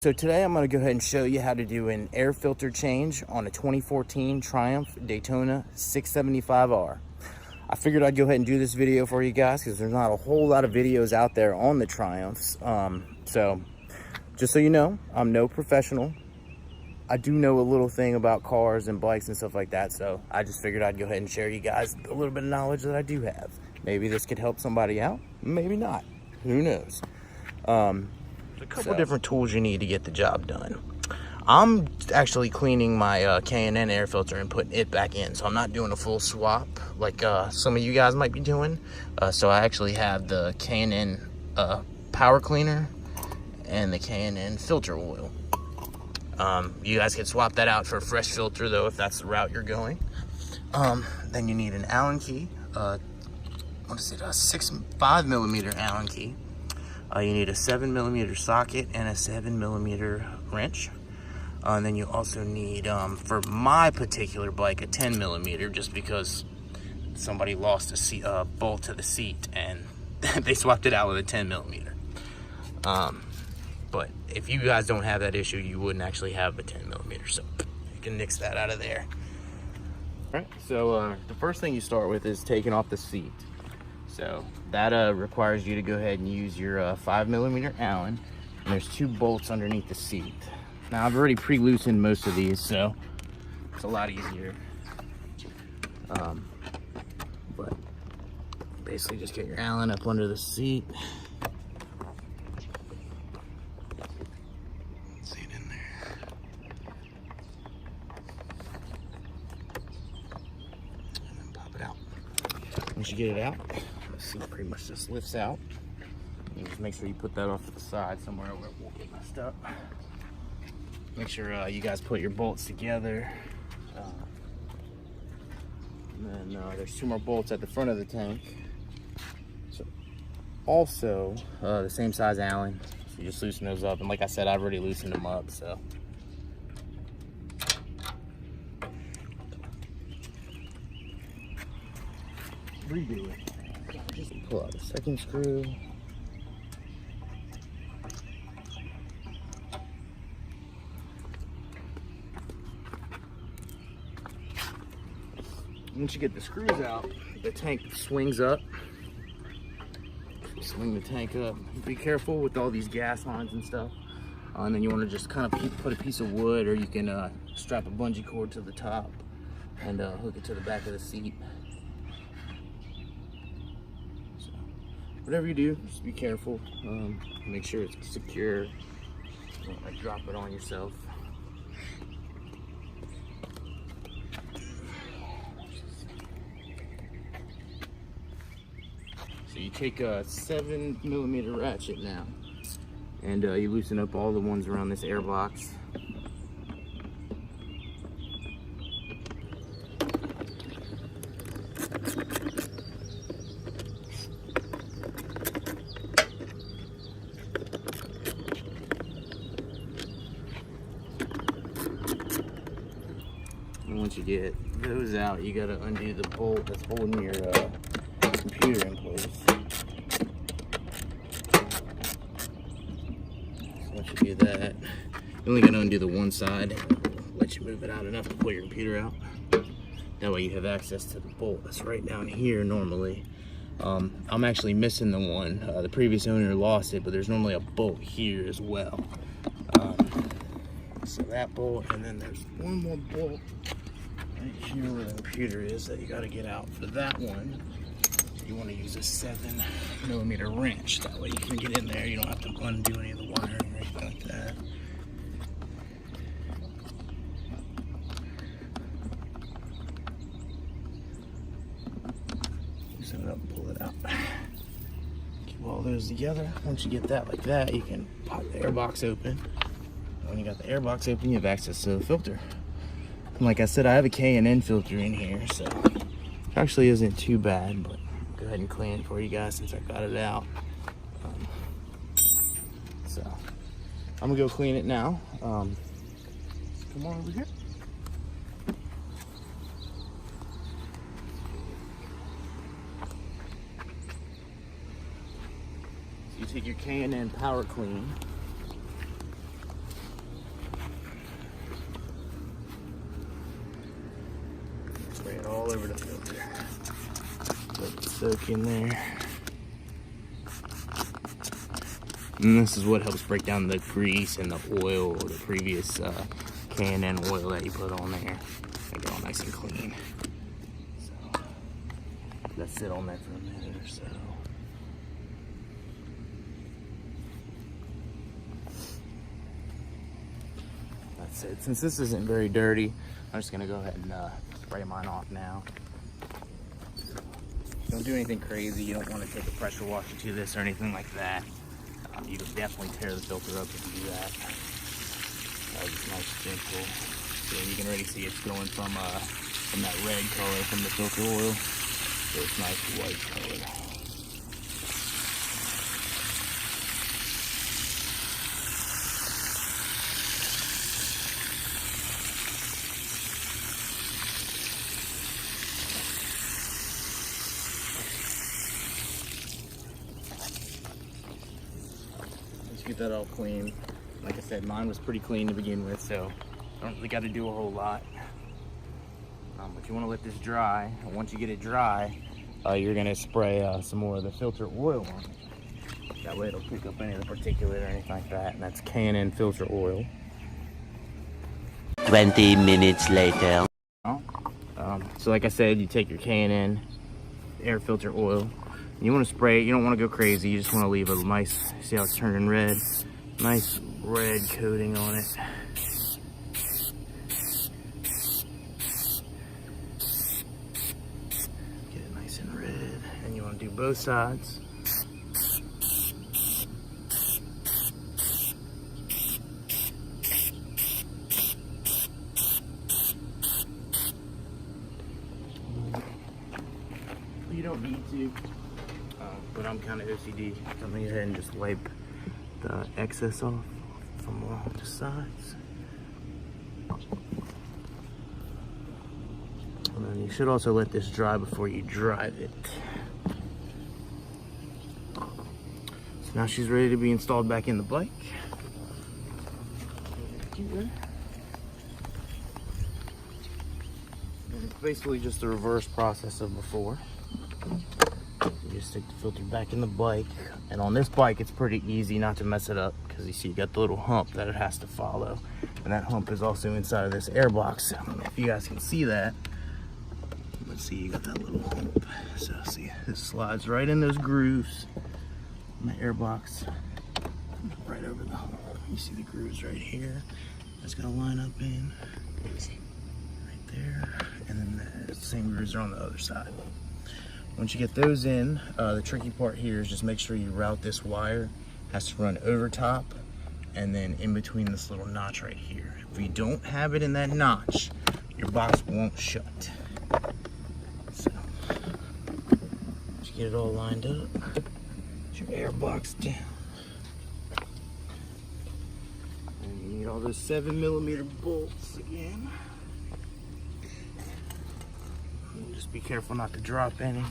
So today I'm going to go ahead and show you how to do an air filter change on a 2014 Triumph Daytona 675R. I figured I'd go ahead and do this video for you guys because there's not a whole lot of videos out there on the Triumphs. So just so you know, I'm no professional. I do know a little thing about cars and bikes and stuff like that, so I just figured I'd go ahead and share you guys a little bit of knowledge that I do have. Maybe this could help somebody out, maybe not. Who knows? A couple different tools you need to get the job done. I'm actually cleaning my K&N air filter and putting it back in, so I'm not doing a full swap like some of you guys might be doing. So I actually have the K&N power cleaner and the K&N filter oil. You guys can swap that out for a fresh filter though if that's the route you're going. Then you need an Allen key. What is it? A 5mm Allen key. You need a 7mm socket and a 7mm wrench. And then you also need, for my particular bike, a 10mm, just because somebody lost a bolt to the seat and they swapped it out with a 10mm. But if you guys don't have that issue, you wouldn't actually have a 10mm, so you can nix that out of there. All right, so the first thing you start with is taking off the seat. So that requires you to go ahead and use your 5mm Allen, and there's 2 bolts underneath the seat. Now I've already pre-loosened most of these, so it's a lot easier. But basically just get your Allen up under the seat. See it in there. And then pop it out. Once you get it out, the seat pretty much just lifts out. You just make sure you put that off to the side somewhere where it won't get messed up. Make sure you guys put your bolts together. And then there's 2 more bolts at the front of the tank. So also the same size Allen. So you just loosen those up. And like I said, I've already loosened them up. So redo it. Just pull out the second screw. Once you get the screws out, the tank swings up. Swing the tank up. Be careful with all these gas lines and stuff. And then you want to just kind of put a piece of wood, or you can strap a bungee cord to the top and hook it to the back of the seat. So, whatever you do, just be careful. Make sure it's secure. Don't like drop it on yourself. So you take a 7mm ratchet now, and you loosen up all the ones around this air box. And once you get those out, you gotta undo the bolt that's holding your computer in place. So once you do that, you're only gonna undo the one side, let you move it out enough to pull your computer out. That way you have access to the bolt that's right down here normally. I'm actually missing the one. The previous owner lost it, but there's normally a bolt here as well. So that bolt, and then there's one more bolt right here where the computer is that you gotta get out. For that one, you want to use a 7mm wrench. That way you can get in there. You don't have to undo any of the wiring or anything like that. Loosen it up and pull it out. Keep all those together. Once you get that like that, you can pop the airbox open. When you got the airbox open, you have access to the filter. And like I said, I have a K&N filter in here, so it actually isn't too bad, but go ahead and clean it for you guys since I got it out. So I'm gonna go clean it now. Come on over here. So you take your K&N Power Clean, all over the filter. Let it soak in there. And this is what helps break down the grease and the oil or the previous K&N oil that you put on there. Make it all nice and clean. So let's sit on there for a minute or so. That's it. Since this isn't very dirty, I'm just gonna go ahead and spray mine off now. Don't do anything crazy. You don't want to take a pressure washer to this or anything like that. You can definitely tear the filter up if you do that. Just nice, gentle. So you can already see it's going from that red color from the filter oil to this nice white color. Get that all clean. Like I said, mine was pretty clean to begin with, so I don't really got to do a whole lot. But you want to let this dry, and once you get it dry, you're going to spray some more of the filter oil on it. That way it'll pick up any of the particulate or anything like that, and that's K&N filter oil. 20 minutes later. So like I said, you take your K&N air filter oil. You want to spray it, you don't want to go crazy, you just want to leave a nice, see how it's turning red? Nice red coating on it. Get it nice and red, and you want to do both sides. You don't need to. But I'm kind of OCD. I'm going to go ahead and just wipe the excess off from all the sides. And then you should also let this dry before you drive it. So now she's ready to be installed back in the bike. And it's basically just the reverse process of before. You just stick the filter back in the bike, and on this bike it's pretty easy not to mess it up because you see you got the little hump that it has to follow, and that hump is also inside of this air box. I don't know if you guys can see that. Let's see, you got that little hump. So see, this slides right in those grooves in the air box, right over the hump. You see the grooves right here. That's gonna line up in right there, and then the same grooves are on the other side. Once you get those in, the tricky part here is just make sure you route this wire. It has to run over top and then in between this little notch right here. If you don't have it in that notch, your box won't shut. So, once you get it all lined up, put your air box down. And you need all those 7mm bolts again. And just be careful not to drop any.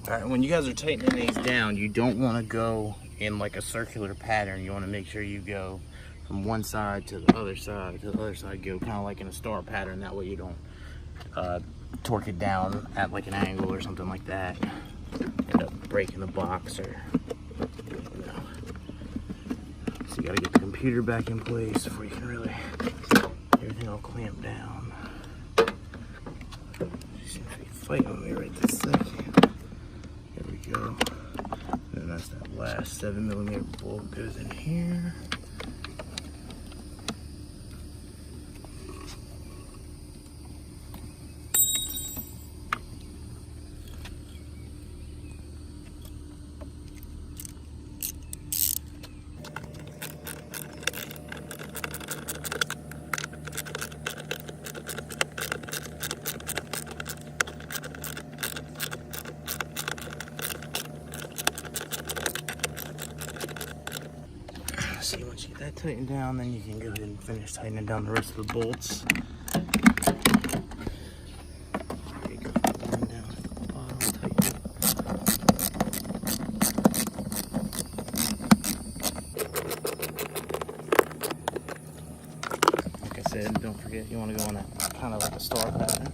All right, when you guys are tightening these down, you don't want to go in like a circular pattern. You want to make sure you go from one side to the other side, go kind of like in a star pattern. That way you don't torque it down at like an angle or something like that. End up breaking the box or, you know. So you got to get the computer back in place before you can really get everything all clamped down. She seems to be fighting with me right this second. There we go. And that's that last 7mm bolt goes in here. See, once you get that tightened down, then you can go ahead and finish tightening down the rest of the bolts. Okay, go down at the bottom, tighten it. Like I said, don't forget you want to go on that kind of like a star pattern.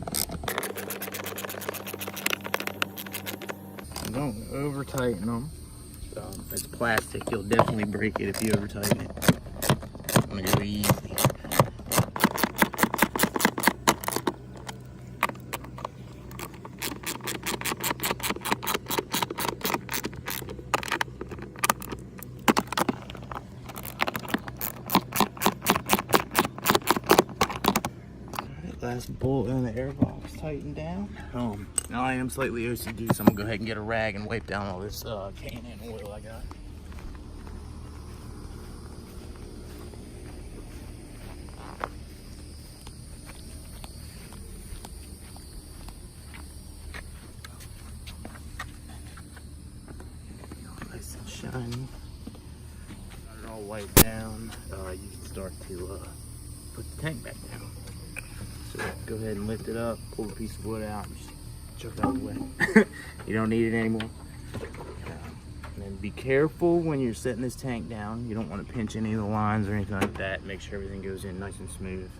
Don't over tighten them. It's plastic, you'll definitely break it if you over tighten it. I'm gonna go easy. Alright, last bolt in the airbox tightened down. Now I am slightly OCD, so I'm gonna go ahead and get a rag and wipe down all this K&N oil I got. Nice and shiny. Got it all wiped down. You can start to put the tank back down. So go ahead and lift it up, pull the piece of wood out, and just chuck it out the way. You don't need it anymore. And then be careful when you're setting this tank down. You don't want to pinch any of the lines or anything like that. Make sure everything goes in nice and smooth.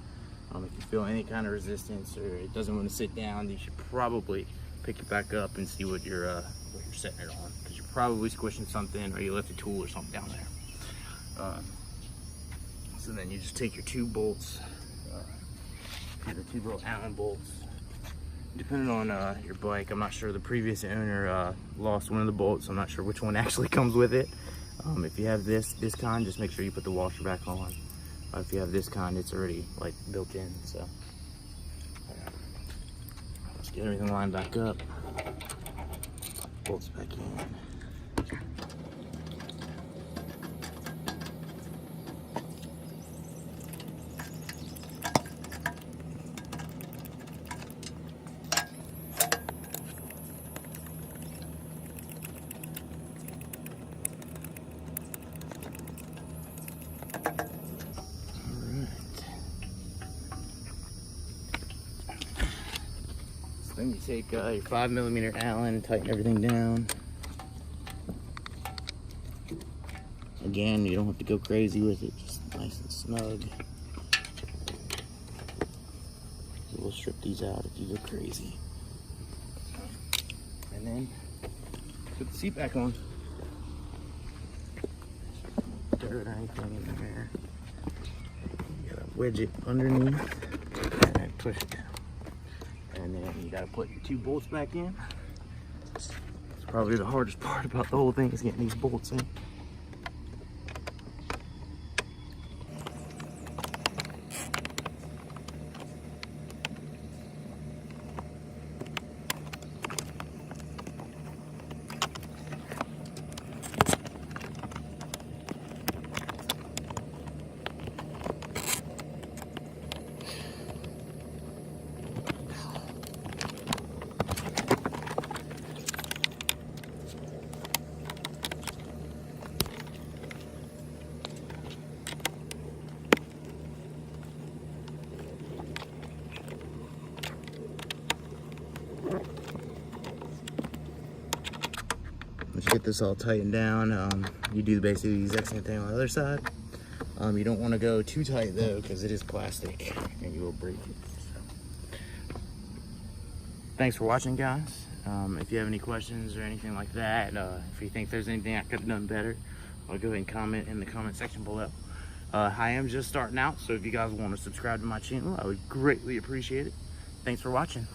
If you feel any kind of resistance or it doesn't want to sit down, you should probably pick it back up and see what you're setting it on, because you're probably squishing something or you left a tool or something down there. So then you just take your two bolts, the two little Allen bolts. Depending on your bike, I'm not sure. The previous owner lost one of the bolts, so I'm not sure which one actually comes with it. If you have this kind, just make sure you put the washer back on. If you have this kind, it's already like built in. So let's get everything lined back up. Bolts back in. Then you take your 5mm Allen and tighten everything down. Again, you don't have to go crazy with it, just nice and snug. We'll strip these out if you go crazy. And then put the seat back on. Dirt or anything in there. You gotta wedge it underneath and then push it down. And then you gotta put your two bolts back in. It's probably the hardest part about the whole thing is getting these bolts in. Once you get this all tightened down, you do basically the exact same thing on the other side. You don't want to go too tight though, because it is plastic and you will break it. So, thanks for watching, guys. If you have any questions or anything like that, if you think there's anything I could have done better, I'll go ahead and comment in the comment section below. I am just starting out, so if you guys want to subscribe to my channel, I would greatly appreciate it. Thanks for watching.